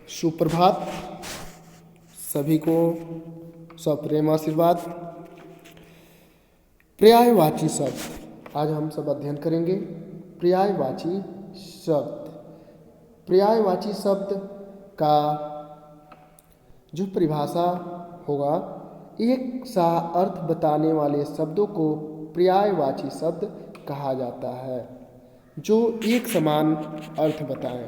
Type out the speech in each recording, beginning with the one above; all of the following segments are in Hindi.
सुप्रभात। सभी को सप्रेम आशीर्वाद। पर्यायवाची शब्द आज हम सब अध्ययन करेंगे। पर्यायवाची शब्द, पर्यायवाची शब्द का जो परिभाषा होगा, एक सा अर्थ बताने वाले शब्दों को पर्यायवाची शब्द कहा जाता है, जो एक समान अर्थ बताएं।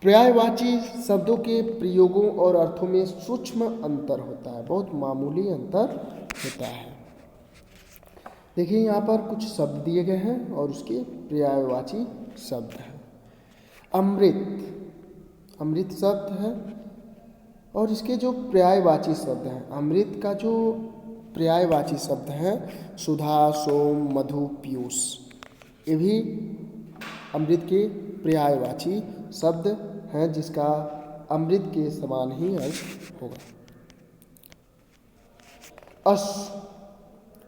पर्यायवाची शब्दों के प्रयोगों और अर्थों में सूक्ष्म अंतर होता है, बहुत मामूली अंतर होता है। देखिए यहाँ पर कुछ शब्द दिए गए हैं और उसके पर्यायवाची शब्द हैं। अमृत, अमृत शब्द है और इसके जो पर्यायवाची शब्द हैं, अमृत का जो पर्यायवाची शब्द है सुधा, सोम, मधु, पीयूष, ये भी अमृत के पर्यायवाची शब्द हैं, जिसका अमृत के समान ही अर्थ होगा।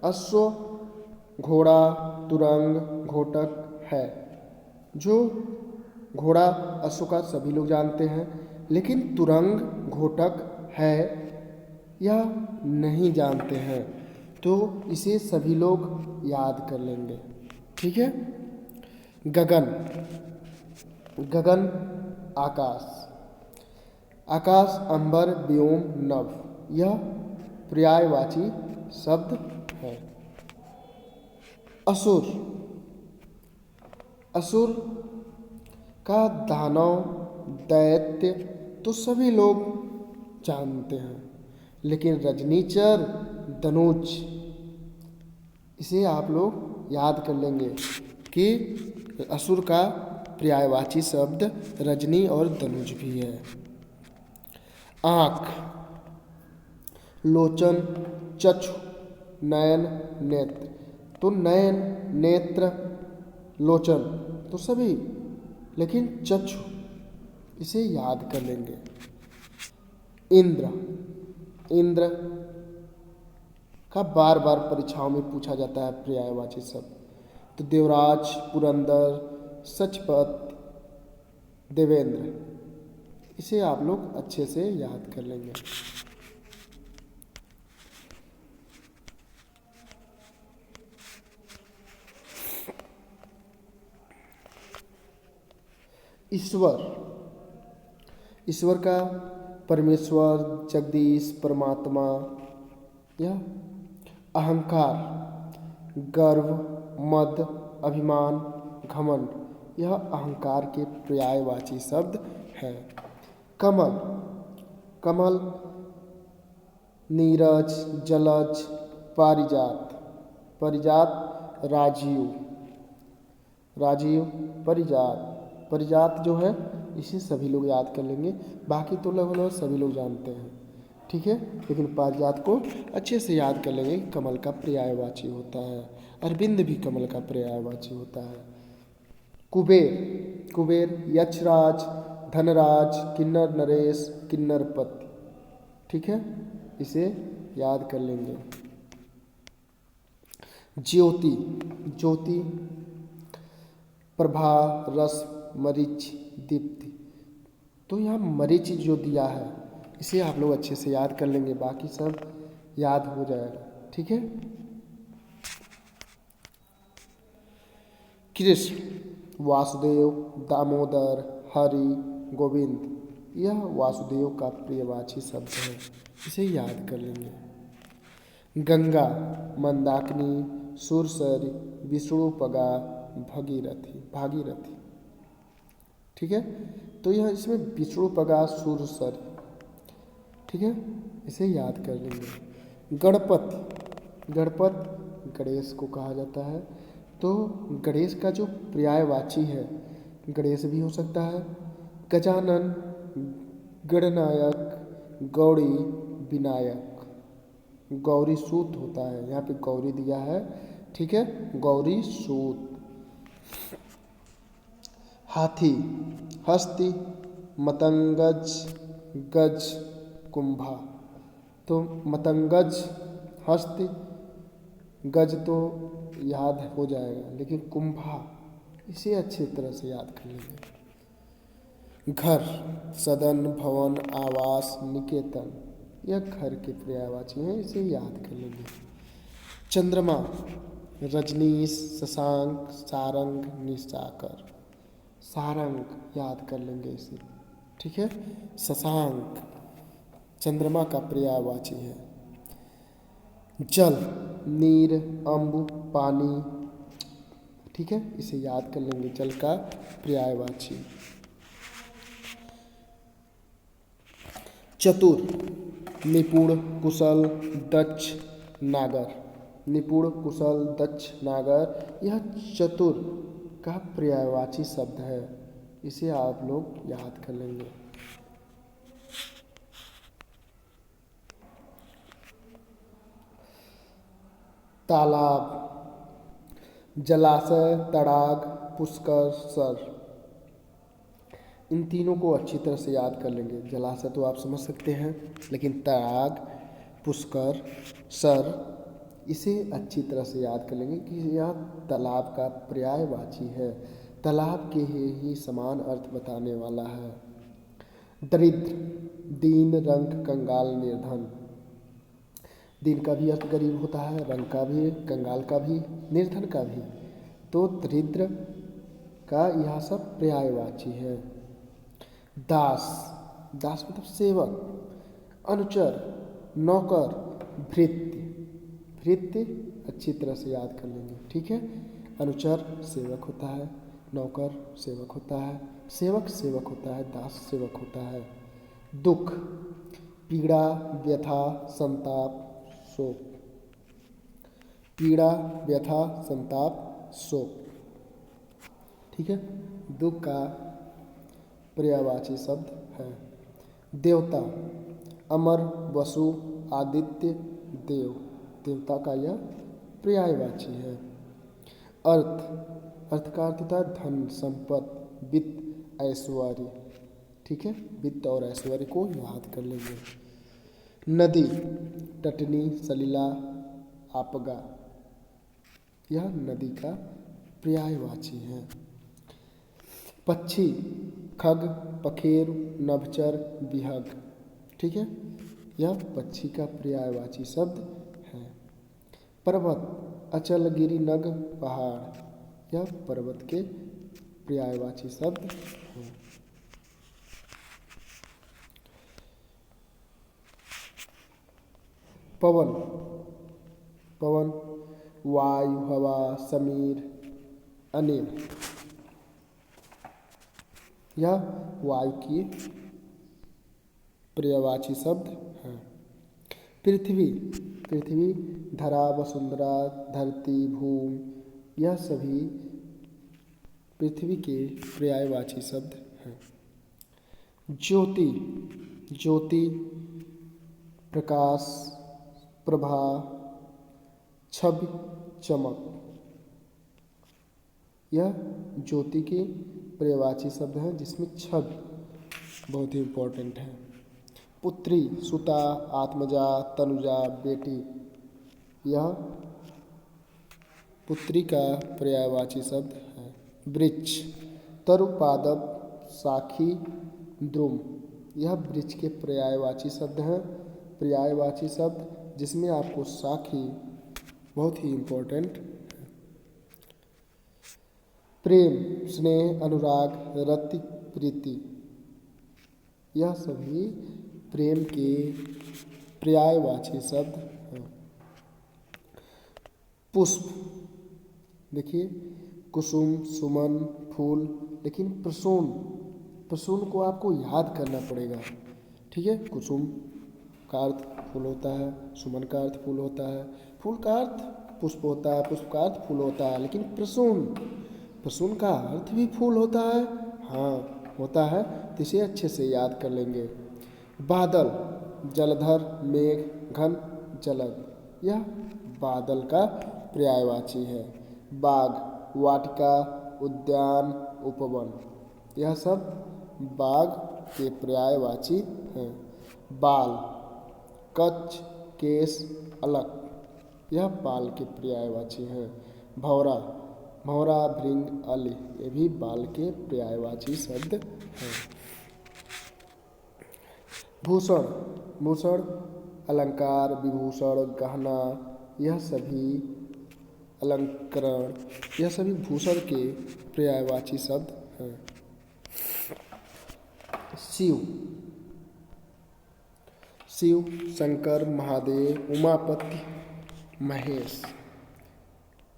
अश्व, घोड़ा, तुरंग, घोटक है। जो घोड़ा अश्व का सभी लोग जानते हैं, लेकिन तुरंग घोटक है या नहीं जानते हैं, तो इसे सभी लोग याद कर लेंगे। ठीक है। गगन, गगन आकाश, आकाश, अंबर, व्योम, नभ, यह पर्यायवाची शब्द है। असुर, असुर का दानव, दैत्य तो सभी लोग जानते हैं, लेकिन रजनीचर, धनुष, इसे आप लोग याद कर लेंगे कि असुर का पर्यायवाची शब्द रजनी और धनुष भी है। आँख, लोचन, चक्षु, नयन, नेत्र, तो नयन, नेत्र, लोचन तो सभी, लेकिन चक्षु इसे याद कर लेंगे। इंद्र, इंद्र का बार बार परीक्षाओं में पूछा जाता है पर्यायवाची शब्द, तो देवराज, पुरंदर, सचपत, देवेंद्र, इसे आप लोग अच्छे से याद कर लेंगे। ईश्वर, ईश्वर का परमेश्वर, जगदीश, परमात्मा, यह अहंकार, गर्व, मद, अभिमान, घमंड, यह अहंकार के पर्यायवाची शब्द हैं। कमल, कमल, नीरज, जलज, पारिजात, पारिजात, राजीव, राजीव, परिजात, परिजात जो है इसे सभी लोग याद कर लेंगे, बाकी तो लगभग सभी लोग जानते हैं। ठीक है, लेकिन पारिजात को अच्छे से याद कर लेंगे। कमल का पर्यायवाची होता है। अरविंद भी कमल का पर्यायवाची होता है। कुबेर, कुबेर, यक्षराज, धनराज, किन्नर नरेश, किन्नरपति, ठीक है, इसे याद कर लेंगे। ज्योति, ज्योति, प्रभा, रस, मरीच, दीप्ति, तो यहाँ मरीच जो दिया है इसे आप लोग अच्छे से याद कर लेंगे, बाकी सब याद हो जाएगा। ठीक है। कृष्ण, वासुदेव, दामोदर, हरि, गोविंद, यह वासुदेव का प्रियवाची शब्द है, इसे याद कर लेंगे। गंगा, मंदाकिनी, सुरसरी, विष्णुपगा, भगीरथी, भागीरथी, ठीक है, तो यह इसमें विष्णुपगा, सुरसरी, ठीक है, इसे याद कर लेंगे। गणपति, गणपति गणेश को कहा जाता है, तो गणेश का जो पर्यायवाची है गणेश भी हो सकता है। गजानन, गणनायक, गौरी, विनायक, गौरी सूत होता है, यहाँ पे गौरी दिया है, ठीक है, गौरी सूत। हाथी, हस्ती, मतंगज, गज, कुंभा, तो मतंगज, हस्ती, गज तो याद हो जाएगा, लेकिन कुंभा इसे अच्छी तरह से याद कर लेंगे। घर, सदन, भवन, आवास, निकेतन, यह घर के पर्यायवाची हैं, इसे याद कर लेंगे। चंद्रमा, रजनीश, शशांक, सारंग, निशाकर, सारंग याद कर लेंगे इसे। ठीक है, शशांक चंद्रमा का पर्यायवाची है। जल, नीर, अम्ब, पानी, ठीक है, इसे याद कर लेंगे, जल का पर्यायवाची। चतुर, निपुण, कुशल, दक्ष, नागर, निपुण, कुशल, दक्ष, नागर, यह चतुर का पर्यायवाची शब्द है, इसे आप लोग याद कर लेंगे। तालाब, जलाशय, तड़ाग, पुष्कर, सर, इन तीनों को अच्छी तरह से याद कर लेंगे। जलाशय तो आप समझ सकते हैं, लेकिन तड़ाग, पुष्कर, सर, इसे अच्छी तरह से याद कर लेंगे कि यह तालाब का पर्यायवाची है, तालाब के ही समान अर्थ बताने वाला है। दरिद्र, दीन, रंग, कंगाल, निर्धन, दीन का भी अर्थ गरीब होता है, रंग का भी, कंगाल का भी, निर्धन का भी, तो दरिद्र का यह सब पर्यायवाची है। दास, दास मतलब सेवक, अनुचर, नौकर, भृत्य, भृत्य अच्छी तरह से याद कर लेंगे। ठीक है, अनुचर सेवक होता है, नौकर सेवक होता है, सेवक सेवक होता है, दास सेवक होता है। दुख, पीड़ा, व्यथा, संताप, शोक, पीड़ा, व्यथा, संताप, शोक, ठीक है, दुख का पर्यायवाची शब्द है। देवता, अमर, वसु, आदित्य, देव, देवता का यह पर्यायवाची है। अर्थ, अर्थ का अर्थ होता है धन, संपत्ति, वित्त, ऐश्वर्य, ठीक है, वित्त और ऐश्वर्य को याद कर लेंगे। नदी, तटनी, सलीला, आपगा, यह नदी का पर्यायवाची है। पक्षी, खग, पखेरु, नभचर, विहग, ठीक है, यह पक्षी का पर्यायवाची शब्द है। पर्वत, अचल, गिरि, नग, पहाड़, यह पर्वत के पर्यायवाची शब्द हैं। पवन, पवन, वायु, हवा, समीर, अनिल, यह वायु की पर्यायवाची शब्द है। पृथ्वी, पृथ्वी, धरा, वसुंधरा, धरती, भूमि, यह सभी पृथ्वी के पर्यायवाची शब्द हैं। ज्योति, ज्योति, प्रकाश, प्रभा, छवि, चमक, यह ज्योति के पर्यायवाची शब्द हैं, जिसमें छवि बहुत ही इम्पोर्टेंट है। पुत्री, सुता, आत्मजा, तनुजा, बेटी, यह पुत्री का पर्यायवाची शब्द है। वृक्ष, तरु, पादप, साखी, द्रुम, यह वृक्ष के पर्यायवाची शब्द हैं, पर्यायवाची शब्द जिसमें आपको साखी बहुत ही इम्पोर्टेंट है। प्रेम, स्नेह, अनुराग, रति, प्रीति, यह सभी प्रेम के पर्यायवाची शब्द हैं। पुष्प, देखिए कुसुम, सुमन, फूल, लेकिन प्रसून, प्रसून को आपको याद करना पड़ेगा। ठीक है, कुसुम का अर्थ फूल होता है, सुमन का अर्थ फूल होता है, फूल का अर्थ पुष्प होता है, पुष्प का अर्थ फूल होता है, लेकिन प्रसून, प्रसून का अर्थ भी फूल होता है, हाँ होता है, तो इसे अच्छे से याद कर लेंगे। बादल, जलधर, मेघ, घन, जलद, यह बादल का पर्यायवाची है। बाग, वाटिका, उद्यान, उपवन, यह सब बाग के पर्यायवाची हैं। बाल, कच्छ, केश, अलक, यह बाल के पर्यायवाची हैं। भौरा, भौरा, भृंग, अली, ये भी बाल के पर्यायवाची शब्द हैं। भूषण, भूषण अलंकार, विभूषण, गहना, यह सभी अलंकरण, यह सभी भूषण के पर्यायवाची शब्द हैं। शिव, शिव शंकर, महादेव, उमापति, महेश,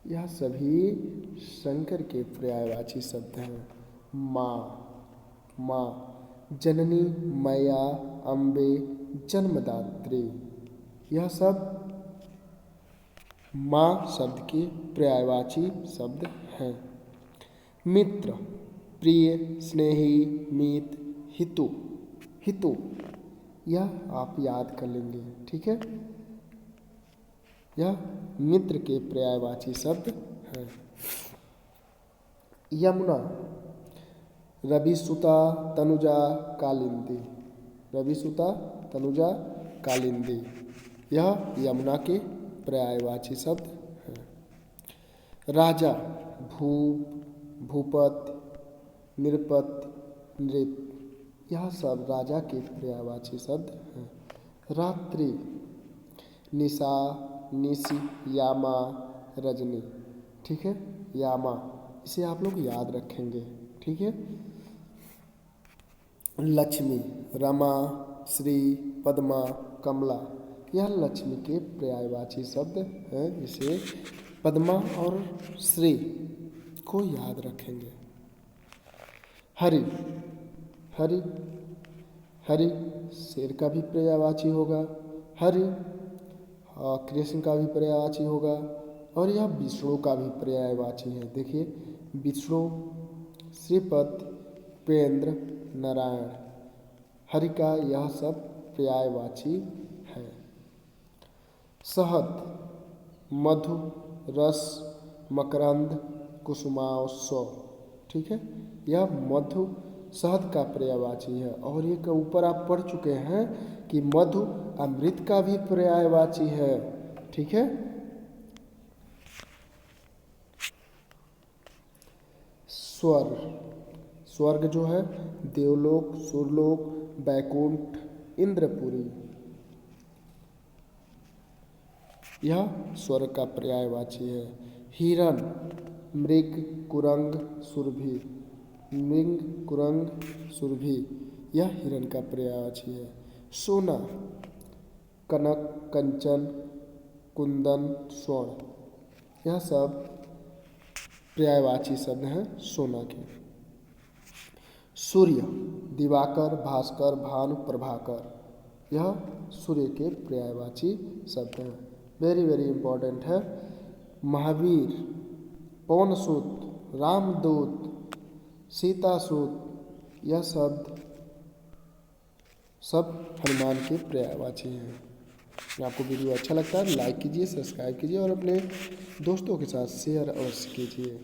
यह सभी शंकर के पर्यायवाची शब्द हैं। माँ, माँ जननी, मैया, अम्बे, जन्मदात्री, यह सब माँ शब्द के पर्यायवाची शब्द हैं। मित्र, प्रिय, स्नेही, मित, हितु, हितु, यह आप याद कर लेंगे, ठीक है। यह मित्र के पर्यायवाची शब्द हैं। यमुना, रविसुता, तनुजा, कालिंदी, रविसुता, तनुजा, कालिंदी, यह यमुना के पर्यायवाची शब्द हैं। राजा, भूप, भूपति, नृपति, नृप, यह सब राजा के पर्यायवाची शब्द हैं। रात्रि, निशा, निशि, यामा, रजनी, ठीक है। यामा, इसे आप लोग याद रखेंगे, ठीक है। लक्ष्मी, रमा, श्री, पद्मा, कमला, यह लक्ष्मी के पर्यायवाची शब्द हैं। इसे पद्मा और श्री को याद रखेंगे। हरि, हरि, हरि शेर का भी पर्यायवाची होगा। हरि कृष्ण का भी पर्यायवाची होगा और यह विष्णु का भी पर्यायवाची है। देखिए, विष्णु, श्रीपद, पेंद्र, नारायण, हरि का यह सब पर्यायवाची है। शहद, मधु, रस, मकरंद, कुसुमास्व, ठीक है। यह मधु शहद का पर्यायवाची है। और एक ऊपर आप पढ़ चुके हैं कि मधु अमृत का भी पर्यायवाची है, ठीक है। स्वर्ग, स्वर्ग जो है देवलोक, सुरलोक, बैकुंठ, इंद्रपुरी, यह स्वर्ग का पर्यायवाची है। हिरण, मृग, कुरंग, सुरभि, मृग, कुरंग, सुरभि, यह हिरण का पर्यायवाची है। सोना, कनक, कंचन, कुंदन, स्वर्ण, यह सब पर्यायवाची शब्द हैं सोना के। सूर्य, दिवाकर, भास्कर, भानु, प्रभाकर, यह सूर्य के पर्यायवाची शब्द हैं। वेरी वेरी इंपॉर्टेंट है। महावीर, पवनसुत, रामदूत, सीतासुत, यह शब्द सब हनुमान के पर्यायवाची हैं। आपको वीडियो अच्छा लगता है लाइक कीजिए, सब्सक्राइब कीजिए और अपने दोस्तों के साथ शेयर अवश्य कीजिए।